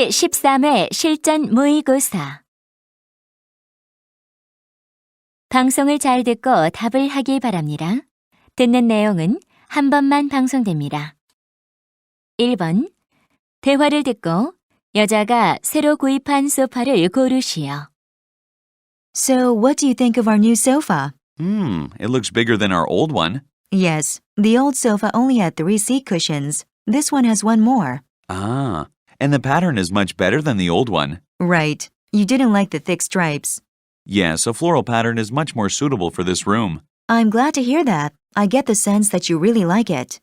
제13회 실전 모의고사. 방송을 잘 듣고 답을 하기 바랍니다. 듣는 내용은 한 번만 방송됩니다. 1번. 대화를 듣고 여자가 새로 구입한 소파를 고르시오. So, what do you think of our new sofa? It looks bigger than our old one. Yes, the old sofa only had 3 seat cushions. This one has 1 more. Ah, and the pattern is much better than the old one. Right. You didn't like the thick stripes. Yes, a floral pattern is much more suitable for this room. I'm glad to hear that. I get the sense that you really like it.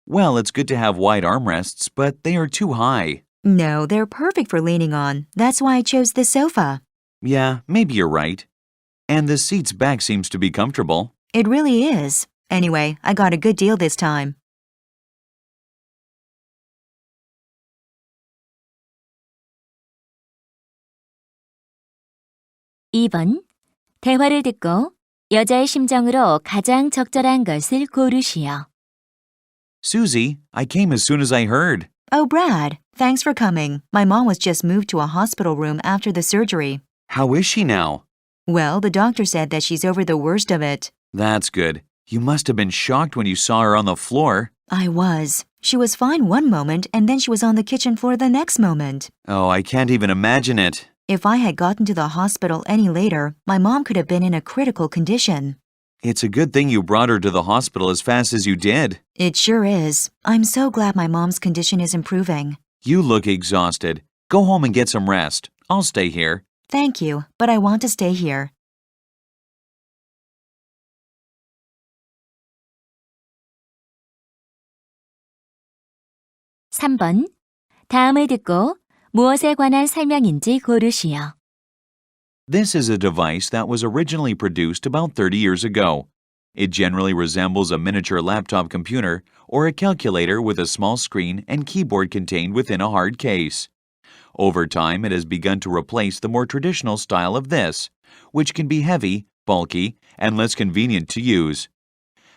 Well, it's good to have wide armrests, but they are too high. No, they're perfect for leaning on. That's why I chose this sofa. Yeah, maybe you're right. And the seat's back seems to be comfortable. It really is. Anyway, I got a good deal this time. (2번) 대화를 듣고 여자의 심정으로 가장 적절한 것을 고르시오. Susie, I came as soon as I heard. Oh, Brad, thanks for coming. My mom was just moved to a hospital room after the surgery. How is she now? Well, the doctor said that she's over the worst of it. That's good. You must have been shocked when you saw her on the floor. I was. She was fine one moment, and then she was on the kitchen floor the next moment. Oh, I can't even imagine it. If I had gotten to the hospital any later, my mom could have been in a critical condition. It's a good thing you brought her to the hospital as fast as you did. It sure is. I'm so glad my mom's condition is improving. You look exhausted. Go home and get some rest. I'll stay here. Thank you, but I want to stay here. (3번) 다음을 듣고 무엇에 관한 설명인지 고르시오. This is a device that was originally produced about 30 years ago. It generally resembles a miniature laptop computer or a calculator with a small screen and keyboard contained within a hard case. Over time, it has begun to replace the more traditional style of this, which can be heavy, bulky, and less convenient to use.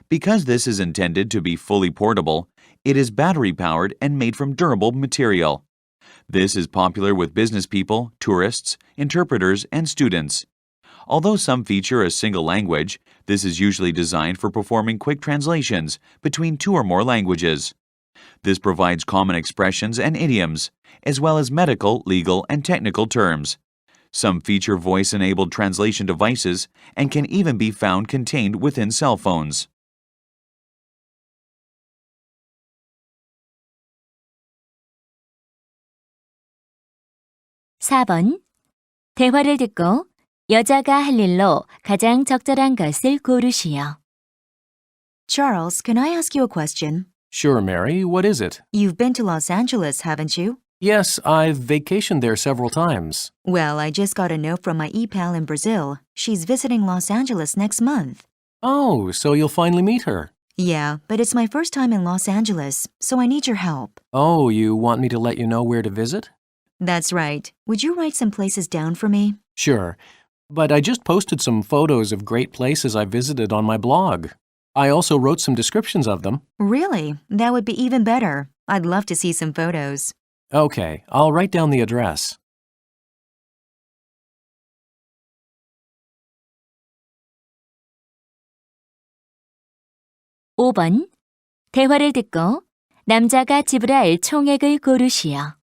Because this is intended to be fully portable, it is battery-powered and made from durable material. This is popular with business people, tourists, interpreters, and students. Although some feature a single language, this is usually designed for performing quick translations between 2 or more languages. This provides common expressions and idioms, as well as medical, legal, and technical terms. Some feature voice-enabled translation devices and can even be found contained within cell phones. (4번) 대화를 듣고 여자가 할 일로 가장 적절한 것을 고르시오. Charles, can I ask you a question? Sure, Mary. What is it? You've been to Los Angeles, haven't you? Yes, I've vacationed there several times. Well, I just got a note from my e-pal in Brazil. She's visiting Los Angeles next month. Oh, so you'll finally meet her. Yeah, but it's my first time in Los Angeles, so I need your help. Oh, you want me to let you know where to visit? That's right. Would you write some places down for me? Sure, but I just posted some photos of great places I visited on my blog. I also wrote some descriptions of them. Really? That would be even better. I'd love to see some photos. Okay, I'll write down the address. (5번) 대화를 듣고 남자가 지불할 총액을 고르시오.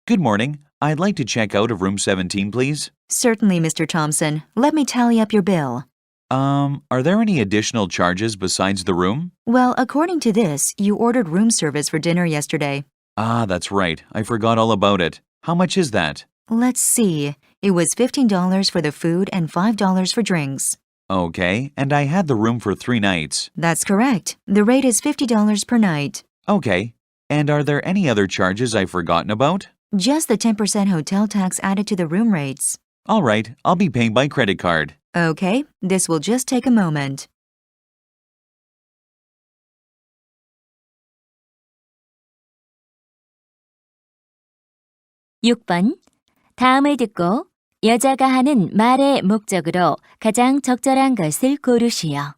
Good morning. I'd like to check out of room 17, please. Certainly, Mr. Thompson. Let me tally up your bill. Are there any additional charges besides the room? Well, according to this, you ordered room service for dinner yesterday. Ah, that's right. I forgot all about it. How much is that? Let's see. It was $15 for the food and $5 for drinks. Okay, and I had the room for 3 nights. That's correct. The rate is $50 per night. Okay, and are there any other charges I've forgotten about? Just the 10% hotel tax added to the room rates. All right, I'll be paying by credit card. Okay, this will just take a moment. (6번) 다음을 듣고 여자가 하는 말의 목적으로 가장 적절한 것을 고르시오.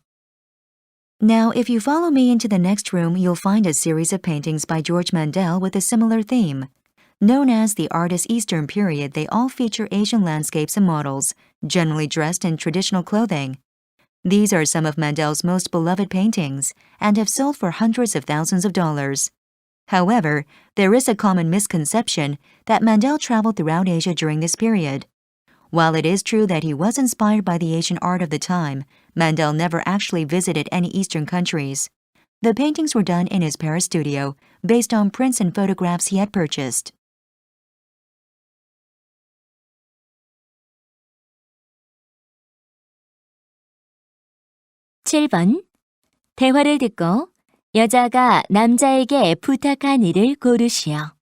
Now, if you follow me into the next room, you'll find a series of paintings by George Mandel with a similar theme. Known as the artist's Eastern period, they all feature Asian landscapes and models, generally dressed in traditional clothing. These are some of Mandel's most beloved paintings and have sold for hundreds of thousands of dollars. However, there is a common misconception that Mandel traveled throughout Asia during this period. While it is true that he was inspired by the Asian art of the time, Mandel never actually visited any Eastern countries. The paintings were done in his Paris studio, based on prints and photographs he had purchased. (7번) 대화를 듣고 여자가 남자에게 부탁한 일을 고르시오.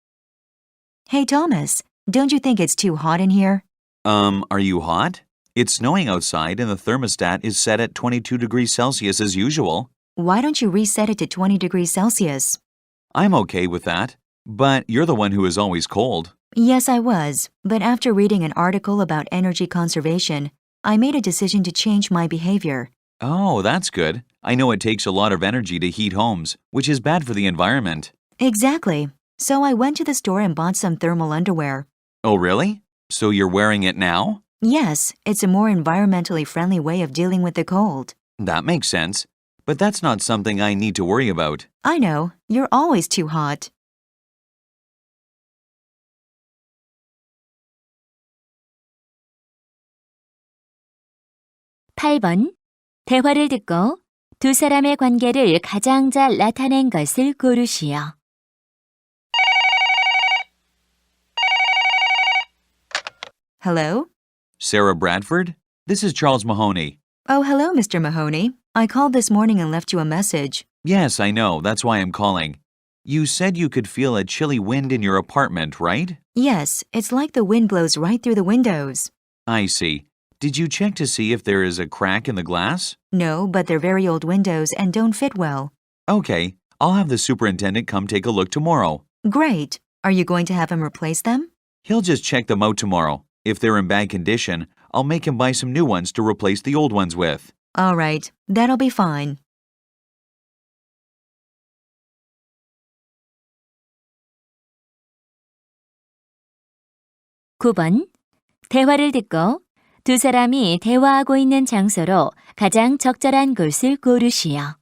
Hey Thomas, don't you think it's too hot in here? Are you hot? It's snowing outside and the thermostat is set at 22 degrees Celsius as usual. Why don't you reset it to 20 degrees Celsius? I'm okay with that, but you're the one who is always cold. Yes, I was, but after reading an article about energy conservation, I made a decision to change my behavior. Oh, that's good. I know it takes a lot of energy to heat homes, which is bad for the environment. Exactly. So I went to the store and bought some thermal underwear. Oh, really? So you're wearing it now? Yes, it's a more environmentally friendly way of dealing with the cold. That makes sense. But that's not something I need to worry about. I know, you're always too hot. (8번) 대화를 듣고 두 사람의 관계를 가장 잘 나타낸 것을 고르시오. Hello? Sarah Bradford? This is Charles Mahoney. Oh, hello, Mr. Mahoney. I called this morning and left you a message. Yes, I know. That's why I'm calling. You said you could feel a chilly wind in your apartment, right? Yes, it's like the wind blows right through the windows. I see. Did you check to see if there is a crack in the glass? No, but they're very old windows and don't fit well. Okay, I'll have the superintendent come take a look tomorrow. Great. Are you going to have him replace them? He'll just check them out tomorrow. If they're in bad condition, I'll make him buy some new ones to replace the old ones with. All right, that'll be fine. (9번) 대화를 듣고 두 사람이 대화하고 있는 장소로 가장 적절한 곳을 고르시오.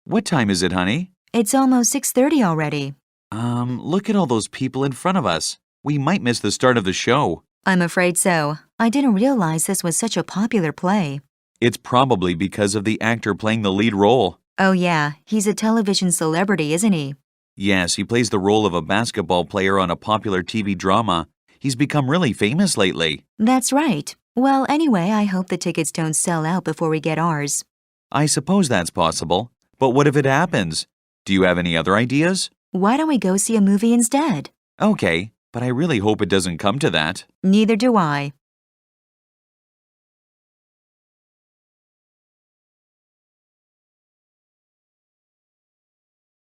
What time is it, honey? It's almost 6:30 already. Look at all those people in front of us. We might miss the start of the show. I'm afraid so. I didn't realize this was such a popular play. It's probably because of the actor playing the lead role. Oh yeah, he's a television celebrity, isn't he? Yes, he plays the role of a basketball player on a popular TV drama. He's become really famous lately. That's right. Well, anyway, I hope the tickets don't sell out before we get ours. I suppose that's possible. But what if it happens? Do you have any other ideas? Why don't we go see a movie instead? Okay, but I really hope it doesn't come to that. Neither do I.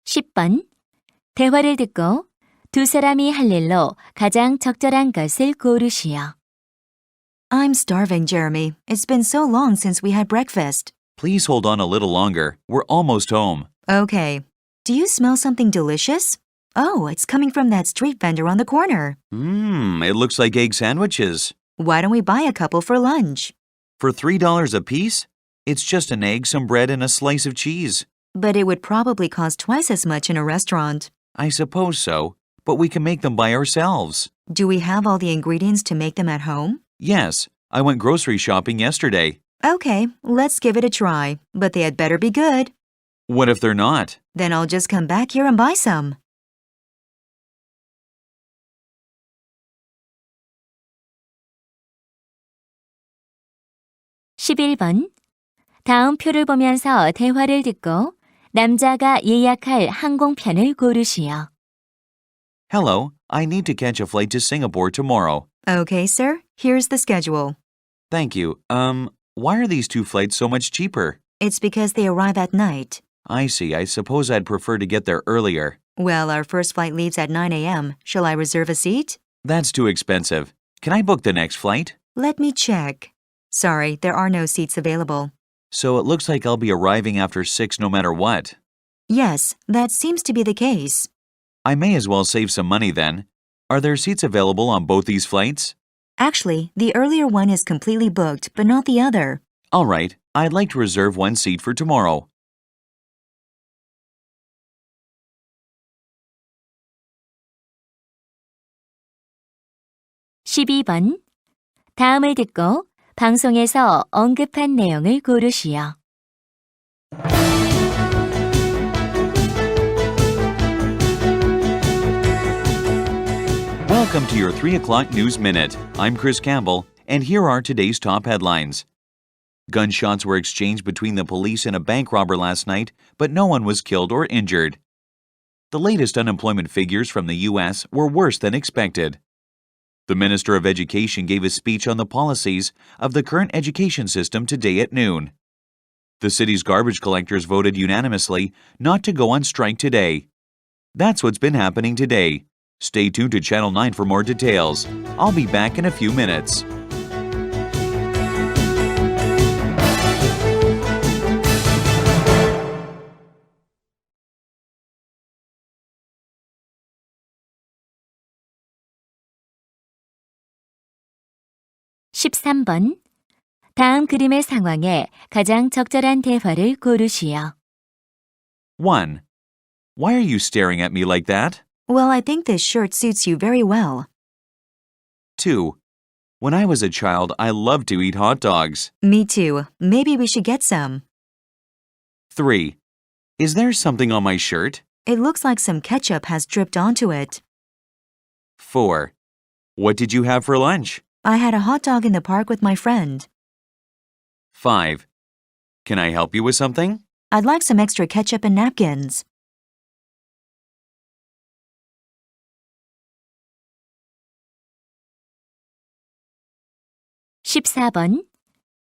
(10번) 대화를 듣고 두 사람이 할 일로 가장 적절한 것을 고르시오. I'm starving, Jeremy. It's been so long since we had breakfast. Please hold on a little longer. We're almost home. Okay. Do you smell something delicious? Oh, it's coming from that street vendor on the corner. It looks like egg sandwiches. Why don't we buy a couple for lunch? For $3 a piece? It's just an egg, some bread, and a slice of cheese. But it would probably cost twice as much in a restaurant. I suppose so, but we can make them by ourselves. Do we have all the ingredients to make them at home? Yes, I went grocery shopping yesterday. Okay, let's give it a try, but they had better be good. What if they're not? Then I'll just come back here and buy some. (11번) 다음 표를 보면서 대화를 듣고 남자가 예약할 항공편을 고르시오. Hello, I need to catch a flight to Singapore tomorrow. Okay, sir. Here's the schedule. Thank you. Why are these two flights so much cheaper? It's because they arrive at night. I see. I suppose I'd prefer to get there earlier. Well, our first flight leaves at 9 a.m. Shall I reserve a seat? That's too expensive. Can I book the next flight? Let me check. Sorry, there are no seats available. So it looks like I'll be arriving after 6 no matter what. Yes, that seems to be the case. I may as well save some money then. Are there seats available on both these flights? Actually, the earlier one is completely booked, but not the other. All right, I'd like to reserve one seat for tomorrow. (12번) 다음을 듣고 방송에서 언급한 내용을 고르시오. Welcome to your 3 o'clock News Minute. I'm Chris Campbell, and here are today's top headlines. Gunshots were exchanged between the police and a bank robber last night, but no one was killed or injured. The latest unemployment figures from the U.S. were worse than expected. The Minister of Education gave a speech on the policies of the current education system today at noon. The city's garbage collectors voted unanimously not to go on strike today. That's what's been happening today. Stay tuned to Channel 9 for more details. I'll be back in a few minutes. (13번) 다음 그림의 상황에 가장 적절한 대화를 고르시오. 1. Why are you staring at me like that? Well, I think this shirt suits you very well. 2. When I was a child, I loved to eat hot dogs. Me too. Maybe we should get some. 3. Is there something on my shirt? It looks like some ketchup has dripped onto it. 4. What did you have for lunch? I had a hot dog in the park with my friend. 5. Can I help you with something? I'd like some extra ketchup and napkins. (14번)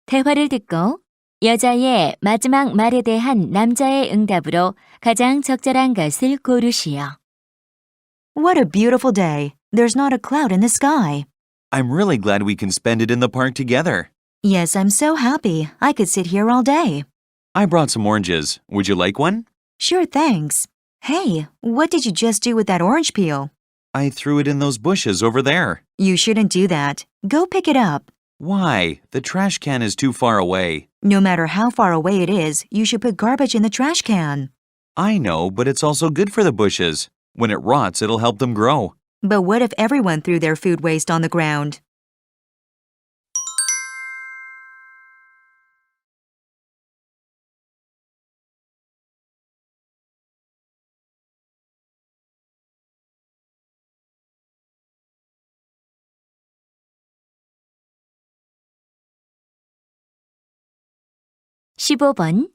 대화를 듣고 여자의 마지막 말에 대한 남자의 응답으로 가장 적절한 것을 고르시오. What a beautiful day. There's not a cloud in the sky. I'm really glad we can spend it in the park together. Yes, I'm so happy. I could sit here all day. I brought some oranges. Would you like one? Sure, thanks. Hey, what did you just do with that orange peel? I threw it in those bushes over there. You shouldn't do that. Go pick it up. Why? The trash can is too far away. No matter how far away it is, you should put garbage in the trash can. I know, but it's also good for the bushes. When it rots, it'll help them grow. But what if everyone threw their food waste on the ground? (15번)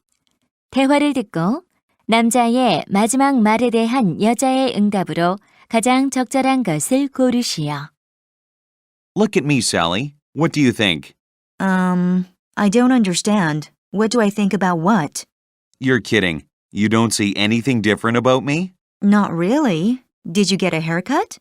대화를 듣고 남자의 마지막 말에 대한 여자의 응답으로 가장 적절한 것을 고르시오. Look at me, Sally. What do you think? I don't understand. What do I think about what? You're kidding. You don't see anything different about me? Not really. Did you get a haircut?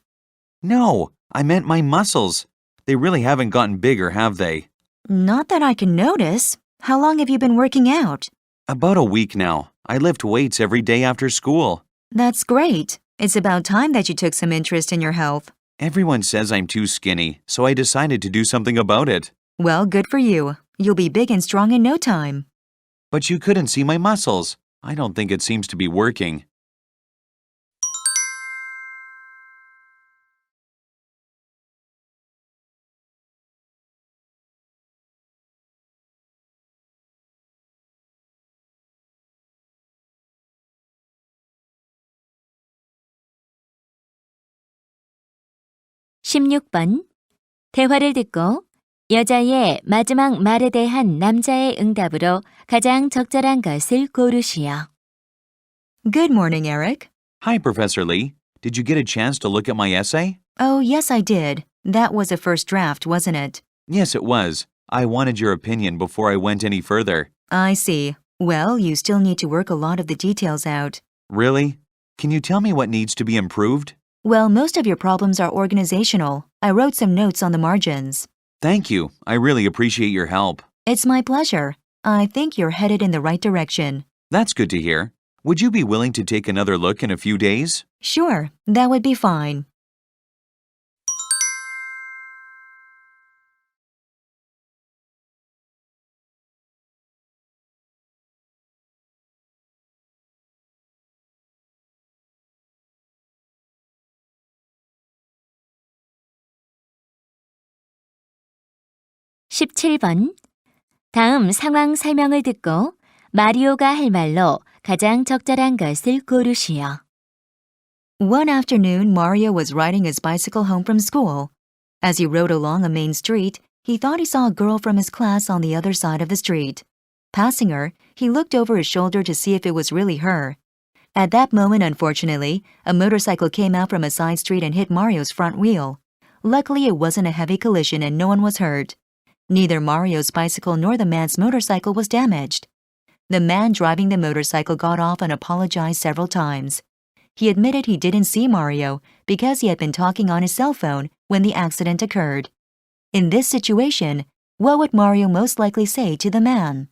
No, I meant my muscles. They really haven't gotten bigger, have they? Not that I can notice. How long have you been working out? About a week now. I lift weights every day after school. That's great. It's about time that you took some interest in your health. Everyone says I'm too skinny, so I decided to do something about it. Well, good for you. You'll be big and strong in no time. But you couldn't see my muscles. I don't think it seems to be working. (16번) 대화를 듣고 여자의 마지막 말에 대한 남자의 응답으로 가장 적절한 것을 고르시오. Good morning, Eric. Hi, Professor Lee. Did you get a chance to look at my essay? Oh, yes, I did. That was a first draft, wasn't it? Yes, it was. I wanted your opinion before I went any further. I see. Well, you still need to work a lot of the details out. Really? Can you tell me what needs to be improved? Well, most of your problems are organizational. I wrote some notes on the margins. Thank you. I really appreciate your help. It's my pleasure. I think you're headed in the right direction. That's good to hear. Would you be willing to take another look in a few days? Sure, that would be fine. 17번. 다음 상황 설명을 듣고 마리오가 할 말로 가장 적절한 것을 고르시오. One afternoon, Mario was riding his bicycle home from school. As he rode along a main street, he thought he saw a girl from his class on the other side of the street. Passing her, he looked over his shoulder to see if it was really her. At that moment, unfortunately, a motorcycle came out from a side street and hit Mario's front wheel. Luckily, it wasn't a heavy collision and no one was hurt. Neither Mario's bicycle nor the man's motorcycle was damaged. The man driving the motorcycle got off and apologized several times. He admitted he didn't see Mario because he had been talking on his cell phone when the accident occurred. In this situation, what would Mario most likely say to the man?